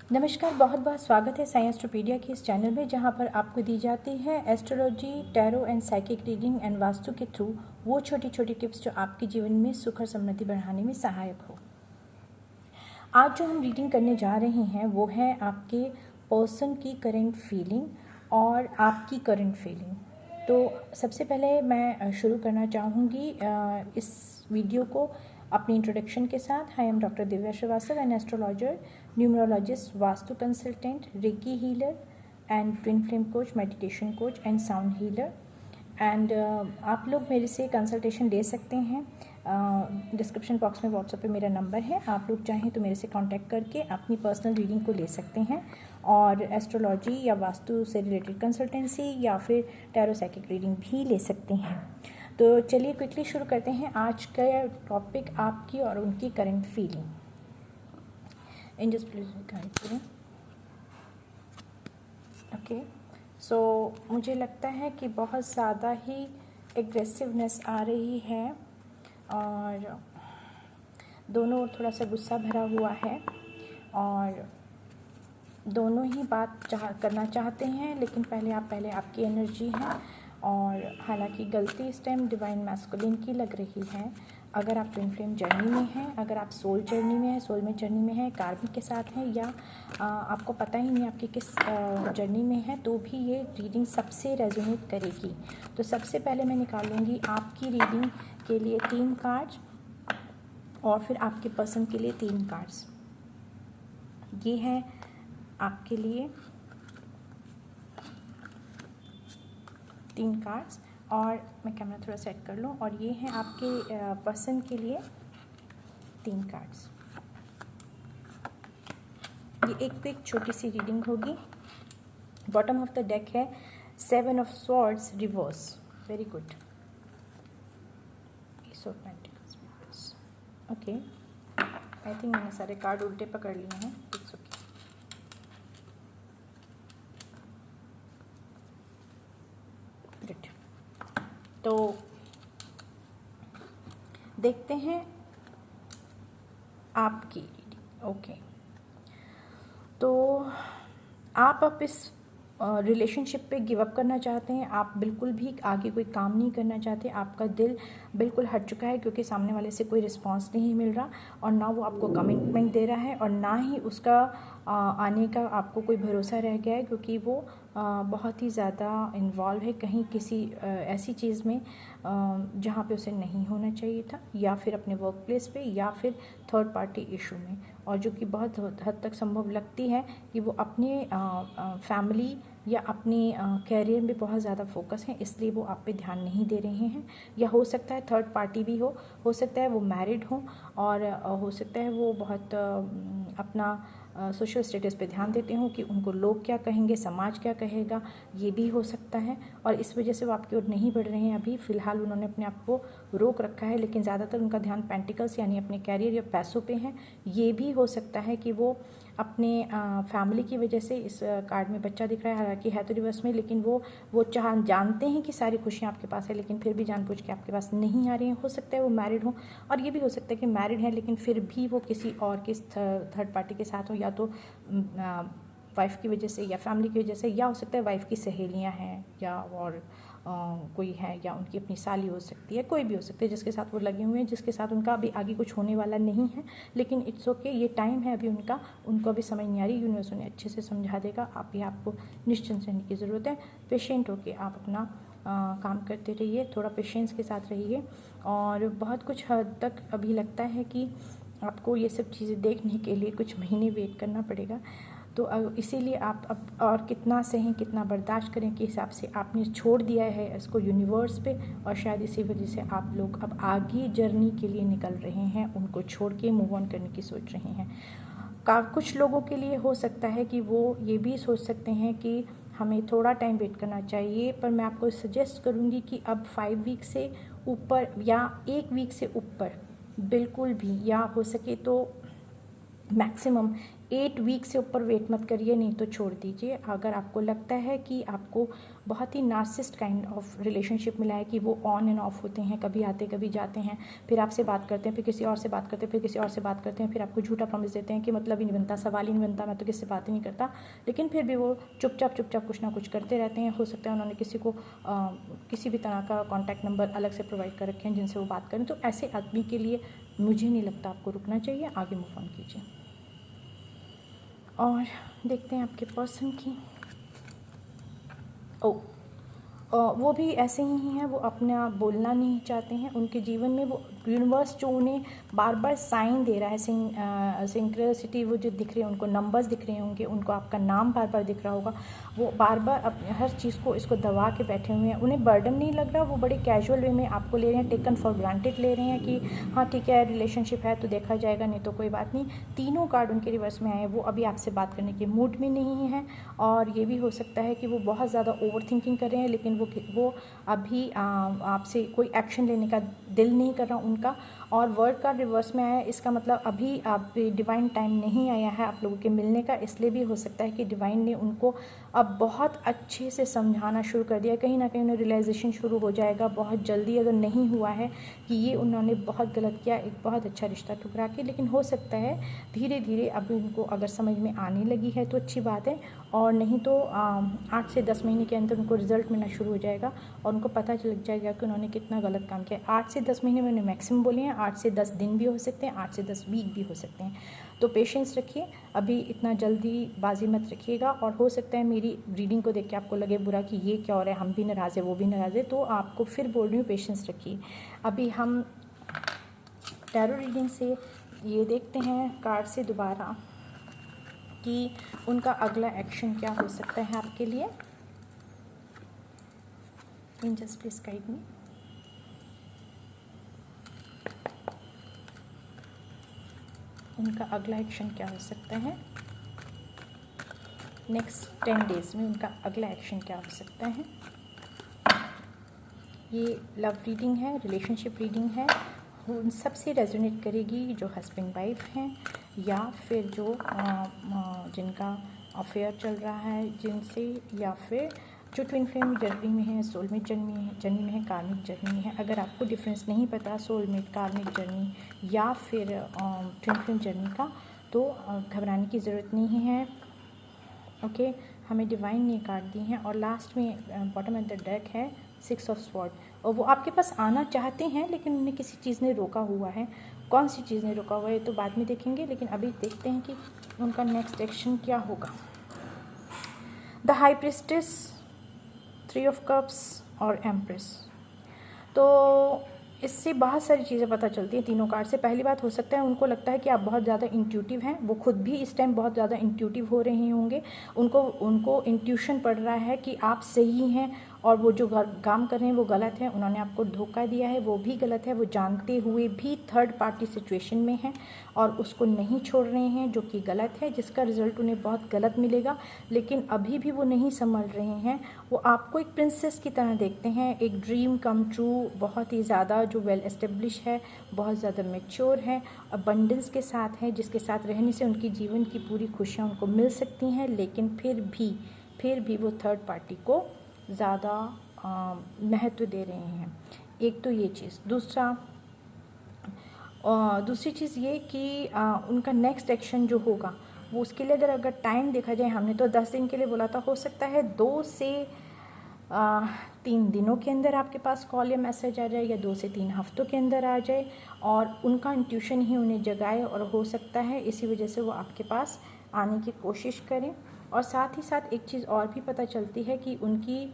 नमस्कार, बहुत बहुत स्वागत है साइंस एस्ट्रोपीडिया के इस चैनल में, जहां पर आपको दी जाती है astrology, tarot and psychic reading and vastu के थ्रू वो छोटी छोटी टिप्स जो आपके जीवन में सुख और समृद्धि बढ़ाने में सहायक हो। आज जो हम रीडिंग करने जा रहे हैं वो है आपके पर्सन की करंट फीलिंग और आपकी करंट फीलिंग। तो सबसे पहले मैं शुरू करना चाहूँगी इस वीडियो को अपनी इंट्रोडक्शन के साथ। I am doctor Divya Srivastava, an astrologer, numerologist, vastu consultant, reiki healer and twin flame coach, meditation coach and sound healer. And आप लोग मेरे से कंसल्टेशन ले सकते हैं। डिस्क्रिप्शन बॉक्स में व्हाट्सएप पे मेरा नंबर है, आप लोग चाहें तो मेरे से कांटेक्ट करके अपनी पर्सनल रीडिंग को ले सकते हैं और एस्ट्रोलॉजी या वास्तु से रिलेटेड कंसल्टेंसी या फिर टैरो साइकिक रीडिंग भी ले सकते हैं। तो चलिए क्विकली शुरू करते हैं। आज का टॉपिक आपकी और उनकी current feeling. Angels please guide करें। ओके, सो मुझे लगता है कि बहुत ज़्यादा ही एग्रेसिवनेस आ रही है और दोनों ओर थोड़ा सा गुस्सा भरा हुआ है और दोनों ही बात करना चाहते हैं, लेकिन पहले आपकी एनर्जी है। और हालांकि गलती इस टाइम डिवाइन मैस्कुलिन की लग रही है। अगर आप ट्विन फ्लेम जर्नी में हैं, अगर आप सोल जर्नी में हैं, सोलमेट जर्नी में हैं, कार्मिक के साथ हैं, या आपको पता ही नहीं आपकी किस जर्नी में है, तो भी ये रीडिंग सबसे रेजोनेट करेगी। तो सबसे पहले मैं निकालूंगी आपकी रीडिंग के लिए 3 कार्ड्स और फिर आपके पर्सन के लिए 3 कार्ड्स। ये है आपके लिए 3 कार्ड्स और मैं कैमरा थोड़ा सेट कर लूँ, और ये है आपके पर्सन के लिए 3 कार्ड्स। ये एक छोटी सी रीडिंग होगी। बॉटम ऑफ द डेक है 7 of swords reverse. Very good. S of pentacles reverse. Okay, I think मैंने सारे कार्ड उल्टे पकड़ लिए हैं। It's okay. गुड। तो देखते हैं आपकी रीडिंग। ओके, तो आप अब इस रिलेशनशिप पे गिव अप करना चाहते हैं। आप बिल्कुल भी आगे कोई काम नहीं करना चाहते। आपका दिल बिल्कुल हट चुका है क्योंकि सामने वाले से कोई रिस्पांस नहीं मिल रहा और ना वो आपको कमिटमेंट दे रहा है और ना ही उसका आने का आपको कोई भरोसा रह गया है, क्योंकि वो बहुत ही ज़्यादा इन्वॉल्व है कहीं किसी ऐसी चीज़ में जहाँ पे उसे नहीं होना चाहिए था, या फिर अपने वर्क प्लेस पे, या फिर थर्ड पार्टी इशू में, और जो कि बहुत हद तक संभव लगती है कि वो अपने फैमिली या अपने कैरियर में बहुत ज़्यादा फोकस है, इसलिए वो आप पे ध्यान नहीं दे रहे हैं। या हो सकता है थर्ड पार्टी भी हो सकता है वो मैरिड हो, और हो सकता है वो बहुत अपना सोशल स्टेटस पे ध्यान देते हो कि उनको लोग क्या कहेंगे, समाज क्या कहेगा, ये भी हो सकता है। और इस वजह से वो आपकी ओर नहीं बढ़ रहे हैं। अभी फ़िलहाल उन्होंने अपने आप को रोक रखा है, लेकिन ज़्यादातर उनका ध्यान पेंटिकल्स यानी अपने कैरियर या पैसों पे है। ये भी हो सकता है कि वो अपने फैमिली की वजह से, इस कार्ड में बच्चा दिख रहा है, हालांकि है तो रिवर्स में, लेकिन वो जानते हैं कि सारी खुशियाँ आपके पास है, लेकिन फिर भी जानबूझ के आपके पास नहीं आ रही हैं। हो सकता है वो मैरिड हो, और ये भी हो सकता है कि मैरिड है लेकिन फिर भी वो किसी और के थर्ड पार्टी के साथ हो, या तो वाइफ की वजह से या फैमिली की वजह से, या हो सकता है वाइफ की सहेलियां हैं, या और कोई है, या उनकी अपनी साली हो सकती है, कोई भी हो सकता है जिसके साथ वो लगे हुए हैं, जिसके साथ उनका अभी आगे कुछ होने वाला नहीं है। लेकिन इट्स ओके, ये टाइम है अभी उनको अभी समझ नहीं आ रही। यूनिवर्स उन्हें अच्छे से समझा देगा। आप भी आपको निश्चिंत रहने की ज़रूरत है। पेशेंट होके आप अपना काम करते रहिए, थोड़ा पेशेंस के साथ रहिए। और बहुत कुछ हद तक अभी लगता है कि आपको ये सब चीज़ें देखने के लिए कुछ महीने वेट करना पड़ेगा। तो इसीलिए आप अब और कितना सहें, कितना बर्दाश्त करें के हिसाब से आपने छोड़ दिया है इसको यूनिवर्स पे, और शायद इसी वजह से आप लोग अब आगे जर्नी के लिए निकल रहे हैं, उनको छोड़ के मूव ऑन करने की सोच रहे हैं। कुछ लोगों के लिए हो सकता है कि वो ये भी सोच सकते हैं कि हमें थोड़ा टाइम वेट करना चाहिए, पर मैं आपको सजेस्ट करूँगी कि अब 5 वीक से ऊपर या 1 वीक से ऊपर बिल्कुल भी, या हो सके तो मैक्सिमम 8 वीक से ऊपर वेट मत करिए, नहीं तो छोड़ दीजिए। अगर आपको लगता है कि आपको बहुत ही नार्सिसिस्ट काइंड ऑफ रिलेशनशिप मिला है कि वो ऑन एंड ऑफ होते हैं, कभी आते कभी जाते हैं, फिर आपसे बात करते हैं, फिर किसी और से बात करते हैं, फिर किसी और से बात करते हैं, फिर आपको झूठा प्रॉमिस देते हैं कि मतलब ही नहीं बनता, सवाल ही नहीं बनता, मैं तो किससे बात ही नहीं करता, लेकिन फिर भी वो चुपचाप कुछ ना कुछ करते रहते हैं। हो सकता है उन्होंने किसी को किसी भी तरह का कॉन्टैक्ट नंबर अलग से प्रोवाइड कर रखे हैं जिनसे वो बात करें। तो ऐसे आदमी के लिए मुझे नहीं लगता आपको रुकना चाहिए, आगे मूव ऑन कीजिए। और देखते हैं आपके पर्सन की। वो भी ऐसे ही हैं, वो अपना बोलना नहीं चाहते हैं। उनके जीवन में वो यूनिवर्स जो उन्हें बार बार साइन दे रहा है, सिंक्रोसिटी वो जो दिख रही है, उनको नंबर्स दिख रहे होंगे, उनको आपका नाम बार बार दिख रहा होगा, वो बार बार अपने हर चीज़ को इसको दबा के बैठे हुए हैं। उन्हें बर्डन नहीं लग रहा, वो बड़े कैजुअल वे में आपको ले रहे हैं, टेकन फॉर ग्रांटेड ले रहे हैं कि हाँ ठीक है रिलेशनशिप है तो देखा जाएगा, नहीं तो कोई बात नहीं। तीनों कार्ड उनके रिवर्स में आए, वो अभी आपसे बात करने के मूड में नहीं है। और ये भी हो सकता है कि वो बहुत ज़्यादा ओवर थिंकिंग कर रहे हैं, लेकिन वो अभी आपसे कोई एक्शन लेने का दिल नहीं कर रहा उनका। और वर्ड का रिवर्स में आया, इसका मतलब अभी आप डिवाइन टाइम नहीं आया है आप लोगों के मिलने का। इसलिए भी हो सकता है कि डिवाइन ने उनको अब बहुत अच्छे से समझाना शुरू कर दिया, कहीं ना कहीं उन्हें रियलाइजेशन शुरू हो जाएगा बहुत जल्दी, अगर नहीं हुआ है कि ये उन्होंने बहुत गलत किया, एक बहुत अच्छा रिश्ता ठुकरा के। लेकिन हो सकता है धीरे धीरे अभी उनको अगर समझ में आने लगी है तो अच्छी बात है, और नहीं तो 8 से 10 महीने के अंदर उनको रिजल्ट मिलना शुरू हो जाएगा और उनको पता चल जाएगा कि उन्होंने कितना गलत काम किया। 8 से 10 महीने मैंने मैक्सिमम बोले हैं, 8 से 10 दिन भी हो सकते हैं, 8 से 10 वीक भी हो सकते हैं। तो पेशेंस रखिए, अभी इतना जल्दी बाजी मत रखिएगा। और हो सकता है मेरी रीडिंग को देख के आपको लगे बुरा कि ये क्या हो रहा है, हम भी नाराज़ है वो भी नाराज़ है, तो आपको फिर बोल रही हूँ पेशेंस रखिए। अभी हम टैरो रीडिंग से ये देखते हैं कार्ड से दोबारा कि उनका अगला एक्शन क्या हो सकता है आपके लिए। Angels please guide me. उनका अगला एक्शन क्या हो सकता है नेक्स्ट 10 डेज में, उनका अगला एक्शन क्या हो सकता है। ये लव रीडिंग है, रिलेशनशिप रीडिंग है, उन सबसे रेजोनेट करेगी जो हस्बैंड वाइफ हैं या फिर जो जिनका अफेयर चल रहा है जिनसे, या फिर जो ट्विन फ्लेम जर्नी में है, सोलमेट जर्नी में है, कार्मिक जर्नी में है। अगर आपको डिफरेंस नहीं पता सोलमेट, कार्मिक जर्नी या फिर ट्विन फ्लेम जर्नी का, तो घबराने की ज़रूरत नहीं है। ओके, हमें डिवाइन ने कार्ड दी हैं और लास्ट में बॉटम एट द डेक है 6 ऑफ स्वॉर्ड, और वो आपके पास आना चाहते हैं लेकिन उन्हें किसी चीज़ ने रोका हुआ है। कौन सी चीज़ ने रोका हुआ है तो बाद में देखेंगे, लेकिन अभी देखते हैं कि उनका नेक्स्ट एक्शन क्या होगा। The high priestess, 3 of cups और एम्प्रेस। तो इससे बहुत सारी चीज़ें पता चलती हैं तीनों कार्ड से। पहली बात, हो सकता है उनको लगता है कि आप बहुत ज़्यादा इंट्यूटिव हैं, वो खुद भी इस टाइम बहुत ज़्यादा इंट्यूटिव हो रहे होंगे। उनको इंट्यूशन पड़ रहा है कि आप सही हैं और वो जो काम कर रहे हैं वो गलत है, उन्होंने आपको धोखा दिया है वो भी गलत है, वो जानते हुए भी थर्ड पार्टी सिचुएशन में हैं और उसको नहीं छोड़ रहे हैं, जो कि गलत है, जिसका रिजल्ट उन्हें बहुत गलत मिलेगा। लेकिन अभी भी वो नहीं संभल रहे हैं, वो आपको एक प्रिंसेस की तरह देखते हैं, एक ड्रीम कम ट्रू, बहुत ही ज़्यादा जो वेल एस्टेब्लिश है, बहुत ज़्यादा मैच्योर है, अबंडेंस के साथ है, जिसके साथ रहने से उनकी जीवन की पूरी खुशियाँ उनको मिल सकती हैं। लेकिन फिर भी वो थर्ड पार्टी को ज़्यादा महत्व दे रहे हैं। एक तो ये चीज़, दूसरी चीज़ ये कि उनका नेक्स्ट एक्शन जो होगा वो उसके लिए अगर टाइम देखा जाए, हमने तो 10 दिन के लिए बोला था, हो सकता है 2 से 3 दिनों के अंदर आपके पास कॉल या मैसेज आ जाए, या 2 से 3 हफ्तों के अंदर आ जाए, और उनका इंट्यूशन ही उन्हें जगाए, और हो सकता है इसी वजह से वो आपके पास आने की कोशिश करें। और साथ ही साथ एक चीज़ और भी पता चलती है कि उनकी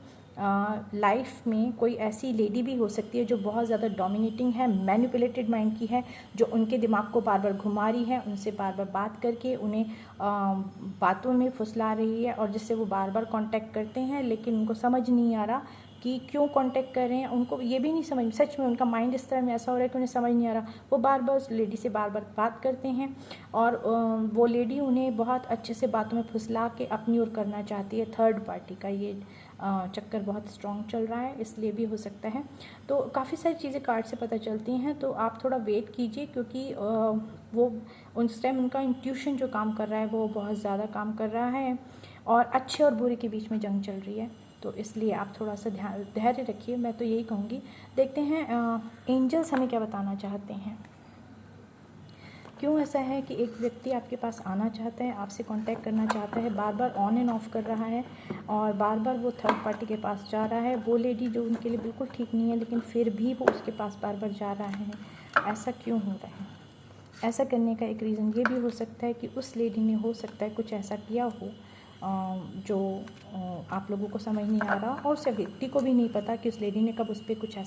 लाइफ में कोई ऐसी लेडी भी हो सकती है जो बहुत ज़्यादा डोमिनेटिंग है, मैनिपुलेटेड माइंड की है, जो उनके दिमाग को बार बार घुमा रही है, उनसे बार बार बात करके उन्हें बातों में फुसला रही है, और जिससे वो बार बार कांटेक्ट करते हैं, लेकिन उनको समझ नहीं आ रहा कि क्यों कांटेक्ट कर रहे हैं। उनको ये भी नहीं समझ, सच में उनका माइंड इस तरह में ऐसा हो रहा है कि उन्हें समझ नहीं आ रहा। वो बार बार उस लेडी से बार बार बात करते हैं और वो लेडी उन्हें बहुत अच्छे से बातों में फुसला के अपनी ओर करना चाहती है। थर्ड पार्टी का ये चक्कर बहुत स्ट्रॉन्ग चल रहा है, इसलिए भी हो सकता है। तो काफ़ी सारी चीज़ें कार्ड से पता चलती हैं, तो आप थोड़ा वेट कीजिए, क्योंकि वो उस टाइम उनका इंट्यूशन जो काम कर रहा है वो बहुत ज़्यादा काम कर रहा है और अच्छे और बुरे के बीच में जंग चल रही है। तो इसलिए आप थोड़ा सा धैर्य रखिए, मैं तो यही कहूँगी। देखते हैं एंजल्स हमें क्या बताना चाहते हैं। क्यों ऐसा है कि एक व्यक्ति आपके पास आना चाहता है, आपसे कांटेक्ट करना चाहता है, बार बार ऑन एंड ऑफ कर रहा है और बार बार वो थर्ड पार्टी के पास जा रहा है। वो लेडी जो उनके लिए बिल्कुल ठीक नहीं है, लेकिन फिर भी वो उसके पास बार बार जा रहा है। ऐसा क्यों हो रहा है? ऐसा करने का एक रीज़न ये भी हो सकता है कि उस लेडी ने हो सकता है कुछ ऐसा किया हो जो आप लोगों को समझ नहीं आ रहा, और उस व्यक्ति को भी नहीं पता कि उस लेडी ने कब उस पर कुछ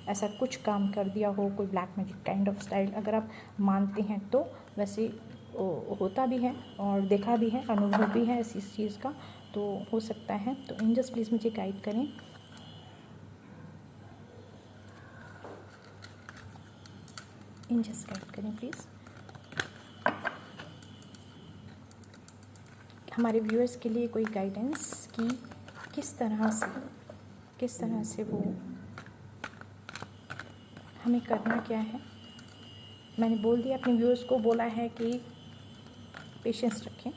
ऐसा कुछ काम कर दिया हो, कोई black magic kind of style, अगर आप मानते हैं तो। वैसे होता भी है और देखा भी है, अनुभव भी है इस चीज़ का, तो हो सकता है। तो एंजल्स प्लीज़ मुझे गाइड करें। एंजल्स गाइड करें प्लीज़। हमारे व्यूअर्स के लिए कोई गाइडेंस की किस तरह से वो हमें करना क्या है। मैंने बोल दिया, अपने व्यूअर्स को बोला है कि पेशेंस रखें,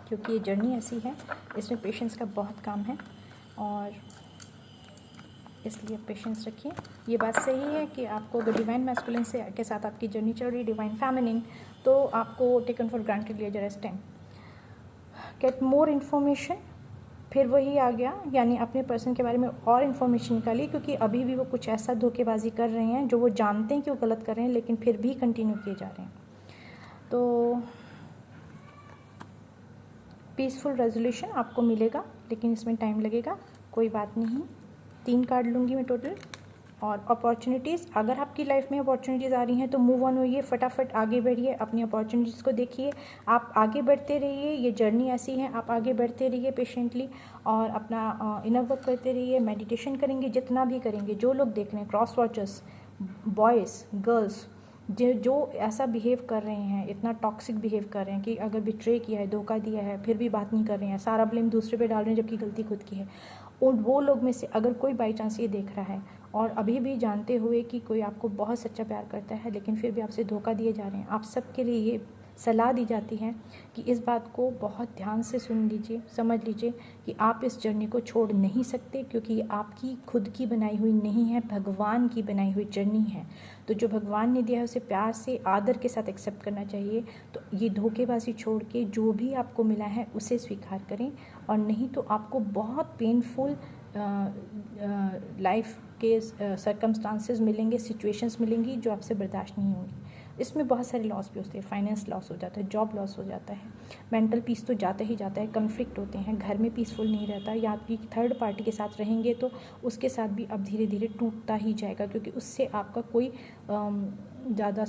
क्योंकि ये जर्नी ऐसी है, इसमें पेशेंस का बहुत काम है और इसलिए पेशेंस रखिए। ये बात सही है कि आपको अगर डिवाइन मैस्कुलिन से के साथ आपकी जर्नी चल रही, डिवाइन फेमिनिन, तो आपको टेकन फॉर ग्रांटेड लिया जा रहा है इस टाइम। गेट मोर इन्फॉर्मेशन, फिर वही आ गया, यानी अपने पर्सन के बारे में और इन्फॉर्मेशन निकालिए, क्योंकि अभी भी वो कुछ ऐसा धोखेबाजी कर रहे हैं जो वो जानते हैं कि वो गलत कर रहे हैं, लेकिन फिर भी कंटिन्यू किए जा रहे हैं। तो पीसफुल रेजोल्यूशन आपको मिलेगा, लेकिन इसमें टाइम लगेगा, कोई बात नहीं। 3 कार्ड लूँगी मैं टोटल। और अपॉर्चुनिटीज़, अगर आपकी लाइफ में अपॉर्चुनिटीज़ आ रही हैं तो मूव ऑन होइए, फटाफट आगे बढ़िए, अपनी अपॉर्चुनिटीज़ को देखिए, आप आगे बढ़ते रहिए। ये जर्नी ऐसी है, आप आगे बढ़ते रहिए पेशेंटली और अपना इनर वर्क करते रहिए। मेडिटेशन करेंगे, जितना भी करेंगे, जो लोग देख रहे हैं, क्रॉस वॉचर्स, बॉयज़, गर्ल्स, जो ऐसा बिहेव कर रहे हैं, इतना टॉक्सिक बिहेव कर रहे हैं कि अगर बिट्रे किया है, धोखा दिया है, फिर भी बात नहीं कर रहे हैं, सारा ब्लेम दूसरे पे डाल रहे हैं जबकि गलती खुद की है, उन वो लोग में से अगर कोई बाई चांस ये देख रहा है और अभी भी जानते हुए कि कोई आपको बहुत सच्चा प्यार करता है लेकिन फिर भी आपसे धोखा दिए जा रहे हैं, आप सबके लिए ये सलाह दी जाती है कि इस बात को बहुत ध्यान से सुन लीजिए, समझ लीजिए कि आप इस जर्नी को छोड़ नहीं सकते, क्योंकि ये आपकी खुद की बनाई हुई नहीं है, भगवान की बनाई हुई जर्नी है। तो जो भगवान ने दिया है उसे प्यार से, आदर के साथ एक्सेप्ट करना चाहिए। तो ये धोखेबाजी छोड़ के जो भी आपको मिला है उसे स्वीकार करें, और नहीं तो आपको बहुत पेनफुल लाइफ के सर्कमस्टांसेस मिलेंगे, सिचुएशंस मिलेंगी जो आपसे बर्दाश्त नहीं होंगी। इसमें बहुत सारे लॉस भी होते हैं, फाइनेंस लॉस हो जाता है, जॉब लॉस हो जाता है, मेंटल पीस तो जाता ही जाता है, कन्फ्लिक्ट होते हैं, घर में पीसफुल नहीं रहता, या आपकी थर्ड पार्टी के साथ रहेंगे तो उसके साथ भी अब धीरे धीरे टूटता ही जाएगा, क्योंकि उससे आपका कोई ज़्यादा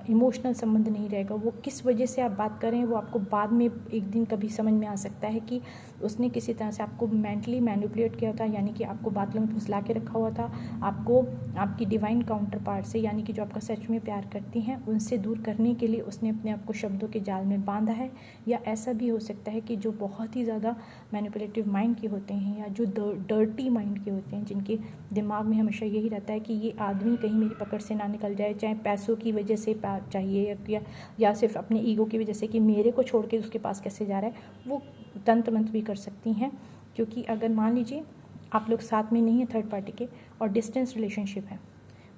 इमोशनल संबंध नहीं रहेगा। वो किस वजह से आप बात करें वो आपको बाद में एक दिन कभी समझ में आ सकता है कि उसने किसी तरह से आपको मेंटली मैनिपुलेट किया था, यानी कि आपको बातों में फुसला के रखा हुआ था, आपको आपकी डिवाइन काउंटर पार्ट से, यानी कि जो आपका सच में प्यार करती हैं, उनसे दूर करने के लिए उसने अपने आप को शब्दों के जाल में बांधा है। या ऐसा भी हो सकता है कि जो बहुत ही ज़्यादा मैनिपुलेटिव माइंड के होते हैं या जो डर्टी माइंड के होते हैं, जिनके दिमाग में हमेशा यही रहता है कि ये आदमी कहीं मेरी पकड़ से ना निकल जाए, चाहे पैसों की वजह से चाहिए या सिर्फ अपने ईगो की वजह से कि मेरे को छोड़ के उसके पास कैसे जा रहा है, वो तंत्र मंत्र भी कर सकती हैं। क्योंकि अगर मान लीजिए आप लोग साथ में नहीं हैं थर्ड पार्टी के और डिस्टेंस रिलेशनशिप है,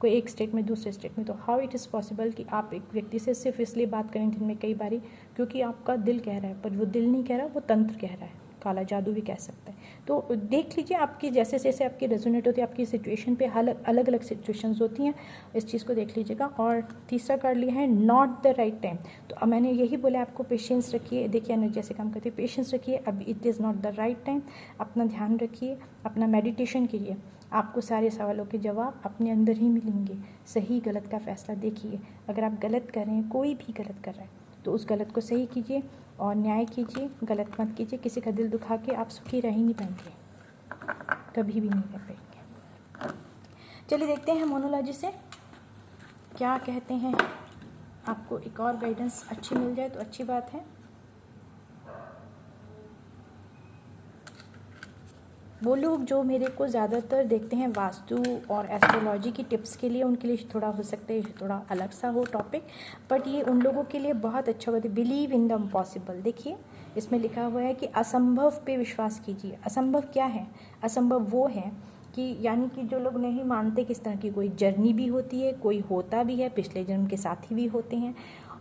कोई एक स्टेट में दूसरे स्टेट में, तो हाउ इट इज़ पॉसिबल कि आप एक व्यक्ति से सिर्फ इसलिए बात करें दिन में कई बारी क्योंकि आपका दिल कह रहा है, पर वो दिल नहीं कह रहा, वो तंत्र कह रहा है, काला जादू भी कह सकता है। तो देख लीजिए आपकी जैसे जैसे आपकी रेजोनेट होती है, आपकी सिचुएशन पे अलग अलग सिचुएशंस होती हैं, इस चीज़ को देख लीजिएगा। और तीसरा कार्ड लिया है नॉट द राइट टाइम। तो अब मैंने यही बोला आपको, पेशेंस रखिए, देखिए एनर्जी जैसे काम करती है, पेशेंस रखिए, अब it is not the right time. अपना ध्यान रखिए, अपना मेडिटेशन कीजिए, आपको सारे सवालों के जवाब अपने अंदर ही मिलेंगे। सही गलत का फैसला देखिए, अगर आप गलत कर रहे हैं, कोई भी गलत कर रहा है, तो उस गलत को सही कीजिए और न्याय कीजिए, गलत मत कीजिए, किसी का दिल दुखा के आप सुखी रह ही नहीं पाएंगे। कभी भी नहीं कर पाएंगे। चलिए देखते हैं मोनोलॉजी से क्या कहते हैं। आपको एक और गाइडेंस अच्छी मिल जाए तो अच्छी बात है। वो लोग जो मेरे को ज़्यादातर देखते हैं वास्तु और एस्ट्रोलॉजी की टिप्स के लिए, उनके लिए थोड़ा हो सकता है थोड़ा अलग सा हो टॉपिक, बट ये उन लोगों के लिए बहुत अच्छा होता है। Believe in the impossible. देखिए इसमें लिखा हुआ है कि असंभव पे विश्वास कीजिए। असंभव क्या है? असंभव वो है कि यानी कि जो लोग नहीं मानते कि इस तरह की कोई जर्नी भी होती है, कोई होता भी है, पिछले जन्म के साथी भी होते हैं,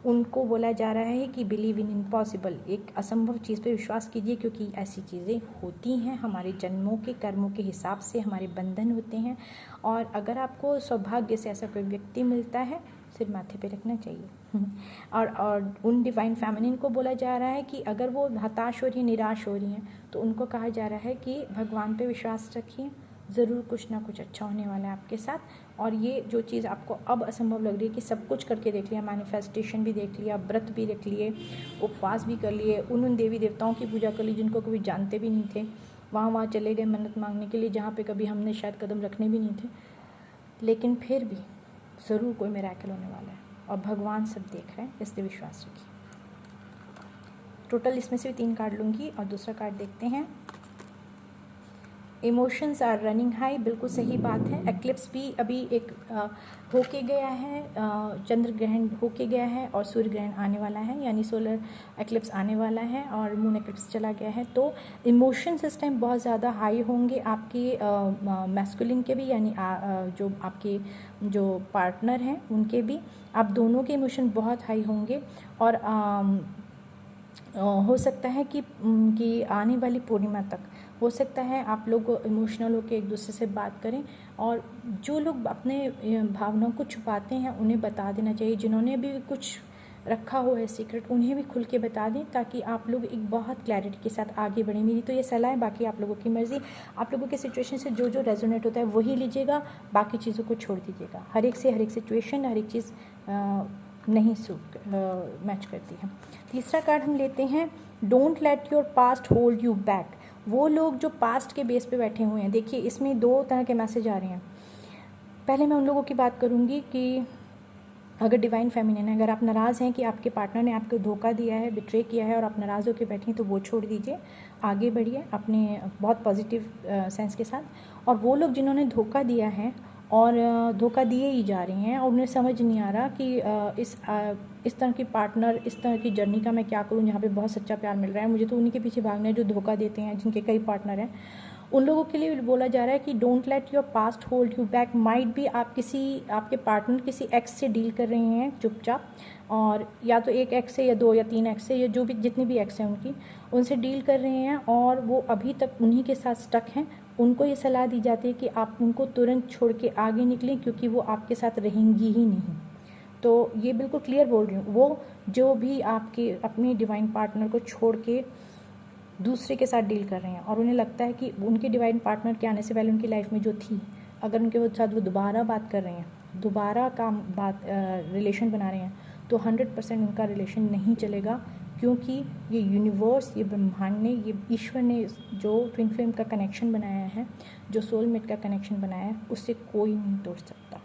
उनको बोला जा रहा है कि बिलीव इन इम्पॉसिबल, एक असंभव चीज़ पे विश्वास कीजिए, क्योंकि ऐसी चीज़ें होती हैं। हमारे जन्मों के कर्मों के हिसाब से हमारे बंधन होते हैं, और अगर आपको सौभाग्य से ऐसा कोई व्यक्ति मिलता है, सिर माथे पे रखना चाहिए। और उन डिवाइन फेमिनिन को बोला जा रहा है कि अगर वो हताश हो रही है, निराश हो रही हैं, तो उनको कहा जा रहा है कि भगवान पे विश्वास रखिए, ज़रूर कुछ ना कुछ अच्छा होने वाला है आपके साथ। और ये जो चीज़ आपको अब असंभव लग रही है कि सब कुछ करके देख लिया, मैनिफेस्टेशन भी देख लिया, व्रत भी देख लिए, उपवास भी कर लिए, उन देवी देवताओं की पूजा कर ली जिनको कभी जानते भी नहीं थे, वहाँ चले गए मन्नत मांगने के लिए जहाँ पे कभी हमने शायद कदम रखने भी नहीं थे, लेकिन फिर भी ज़रूर कोई मिरेकल होने वाला है और भगवान सब देख रहे हैं, इसलिए विश्वास रखिए। टोटल इसमें से 3 कार्ड लूँगी और दूसरा कार्ड देखते हैं। इमोशंस आर रनिंग हाई, बिल्कुल सही बात है। एक्लिप्स भी अभी एक होके गया है, चंद्र ग्रहण होके गया है और सूर्य ग्रहण आने वाला है, यानी सोलर एक्लिप्स आने वाला है और मून एक्लिप्स चला गया है। तो इमोशंस इस टाइम बहुत ज़्यादा हाई होंगे आपके मैस्कुलिन के भी, यानी जो आपके जो पार्टनर हैं उनके भी, आप दोनों के इमोशन बहुत हाई होंगे। और हो सकता है कि आने वाली पूर्णिमा तक हो सकता है आप लोग इमोशनल होकर एक दूसरे से बात करें, और जो लोग अपने भावनाओं को छुपाते हैं उन्हें बता देना चाहिए। जिन्होंने भी कुछ रखा हो है सीक्रेट, उन्हें भी खुल के बता दें, ताकि आप लोग एक बहुत क्लैरिटी के साथ आगे बढ़ें। मेरी तो ये सलाह है, बाकी आप लोगों की मर्ज़ी। आप लोगों के सिचुएशन से जो जो रेजोनेट होता है वही लीजिएगा, बाकी चीज़ों को छोड़ दीजिएगा। हर एक से हर एक सिचुएशन, हर एक चीज़ नहीं मैच करती है। तीसरा कार्ड हम लेते हैं, don't let your past hold you back. वो लोग जो पास्ट के बेस पे बैठे हुए हैं, देखिए इसमें 2 तरह के मैसेज आ रहे हैं। पहले मैं उन लोगों की बात करूँगी कि अगर डिवाइन फेमिनिन है, अगर आप नाराज़ हैं कि आपके पार्टनर ने आपको धोखा दिया है, बिट्रे किया है और आप नाराज़ होकर बैठी हैं, तो वो छोड़ दीजिए, आगे बढ़िए अपने बहुत पॉजिटिव सेंस के साथ। और वो लोग जिन्होंने धोखा दिया है और धोखा दिए ही जा रहे हैं और उन्हें समझ नहीं आ रहा कि इस तरह की पार्टनर, इस तरह की जर्नी का मैं क्या करूं जहाँ पे बहुत सच्चा प्यार मिल रहा है, मुझे तो उन्हीं के पीछे भागना है जो धोखा देते हैं, जिनके कई पार्टनर हैं। उन लोगों के लिए बोला जा रहा है कि don't let your past hold you back. Might भी आप आपके पार्टनर किसी एक्स से डील कर रहे हैं चुपचाप, और या तो एक एक्स से या 2 या 3 एक्स से, या जो भी जितनी भी एक्स हैं उनसे डील कर रहे हैं और वो अभी तक उन्हीं के साथ स्टक हैं। उनको ये सलाह दी जाती है कि आप उनको तुरंत छोड़ के आगे निकलें, क्योंकि वो आपके साथ रहेंगी ही नहीं। तो ये बिल्कुल क्लियर बोल रही हूँ, वो जो भी आपके अपने डिवाइन पार्टनर को छोड़ के दूसरे के साथ डील कर रहे हैं और उन्हें लगता है कि उनके डिवाइन पार्टनर के आने से पहले उनकी लाइफ में जो थी, अगर उनके साथ वो दोबारा बात कर रहे हैं, दोबारा रिलेशन बना रहे हैं, तो 100% उनका रिलेशन नहीं चलेगा, क्योंकि ये यूनिवर्स, ये ब्रह्मांड ने, ये ईश्वर ने जो ट्विन फ्लेम का कनेक्शन बनाया है, जो सोलमेट का कनेक्शन बनाया है, उससे कोई नहीं तोड़ सकता।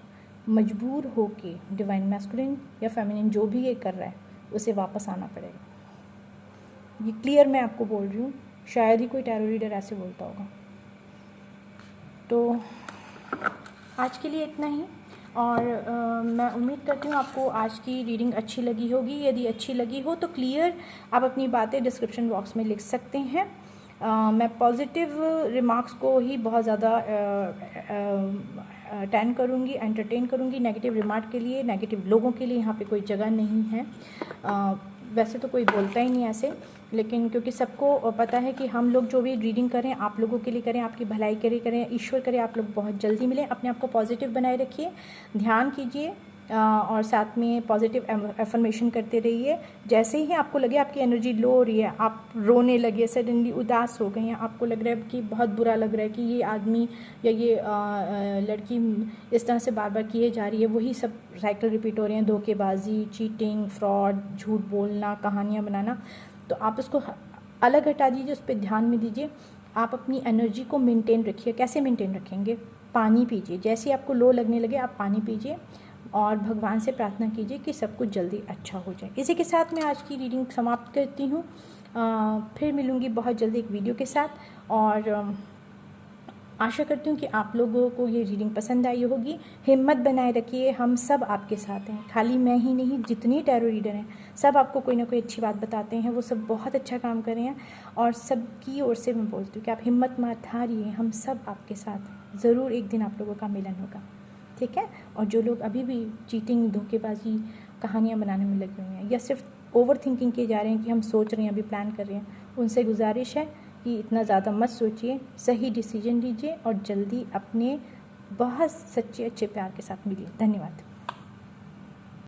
मजबूर होके डिवाइन मैस्कुलिन या फेमिनिन जो भी ये कर रहा है, उसे वापस आना पड़ेगा। ये क्लियर मैं आपको बोल रही हूँ, शायद ही कोई टैरो रीडर ऐसे बोलता होगा। तो आज के लिए इतना ही, और मैं उम्मीद करती हूँ आपको आज की रीडिंग अच्छी लगी होगी। यदि अच्छी लगी हो तो क्लियर आप अपनी बातें डिस्क्रिप्शन बॉक्स में लिख सकते हैं। मैं पॉजिटिव रिमार्क्स को ही बहुत ज़्यादा एंटरटेन करूँगी। नेगेटिव रिमार्क के लिए, नेगेटिव लोगों के लिए यहाँ पे कोई जगह नहीं है। वैसे तो कोई बोलता ही नहीं ऐसे, लेकिन क्योंकि सबको पता है कि हम लोग जो भी रीडिंग करें आप लोगों के लिए करें, आपकी भलाई के लिए करें, ईश्वर करे आप लोग बहुत जल्दी मिलें। अपने आप को पॉजिटिव बनाए रखिए, ध्यान कीजिए और साथ में पॉजिटिव एफर्मेशन करते रहिए। जैसे ही आपको लगे आपकी एनर्जी लो हो रही है, आप रोने लगे, सडनली उदास हो गए हैं, आपको लग रहा है कि बहुत बुरा लग रहा है कि ये आदमी या ये लड़की इस तरह से बार बार किए जा रही है, वही सब साइकिल रिपीट हो रहे हैं, धोखेबाजी, चीटिंग, फ्रॉड, झूठ बोलना, कहानियाँ बनाना, तो आप उसको अलग हटा दीजिए, उस पर ध्यान में दीजिए। आप अपनी एनर्जी को मेंटेन रखिए। कैसे मेंटेन रखेंगे? पानी पीजिए, जैसे आपको लो लगने लगे आप पानी पीजिए और भगवान से प्रार्थना कीजिए कि सब कुछ जल्दी अच्छा हो जाए। इसी के साथ मैं आज की रीडिंग समाप्त करती हूँ। फिर मिलूँगी बहुत जल्दी एक वीडियो के साथ, और आशा करती हूँ कि आप लोगों को ये रीडिंग पसंद आई होगी। हिम्मत बनाए रखिए, हम सब आपके साथ हैं। खाली मैं ही नहीं, जितनी टैरो रीडर हैं सब आपको कोई ना कोई अच्छी बात बताते हैं, वो सब बहुत अच्छा काम कर रहे हैं, और सबकी ओर से मैं बोलती हूँ कि आप हिम्मत मत हारिए, हम सब आपके साथ हैं। ज़रूर एक दिन आप लोगों का मिलन होगा, ठीक है। और जो लोग अभी भी चीटिंग, धोखेबाजी, कहानियाँ बनाने में लगे हुए हैं, या सिर्फ ओवर थिंकिंग किए जा रहे हैं कि हम सोच रहे हैं, अभी प्लान कर रहे हैं, उनसे गुजारिश है कि इतना ज़्यादा मत सोचिए, सही डिसीजन लीजिए और जल्दी अपने बहुत सच्चे अच्छे प्यार के साथ मिलिए। धन्यवाद।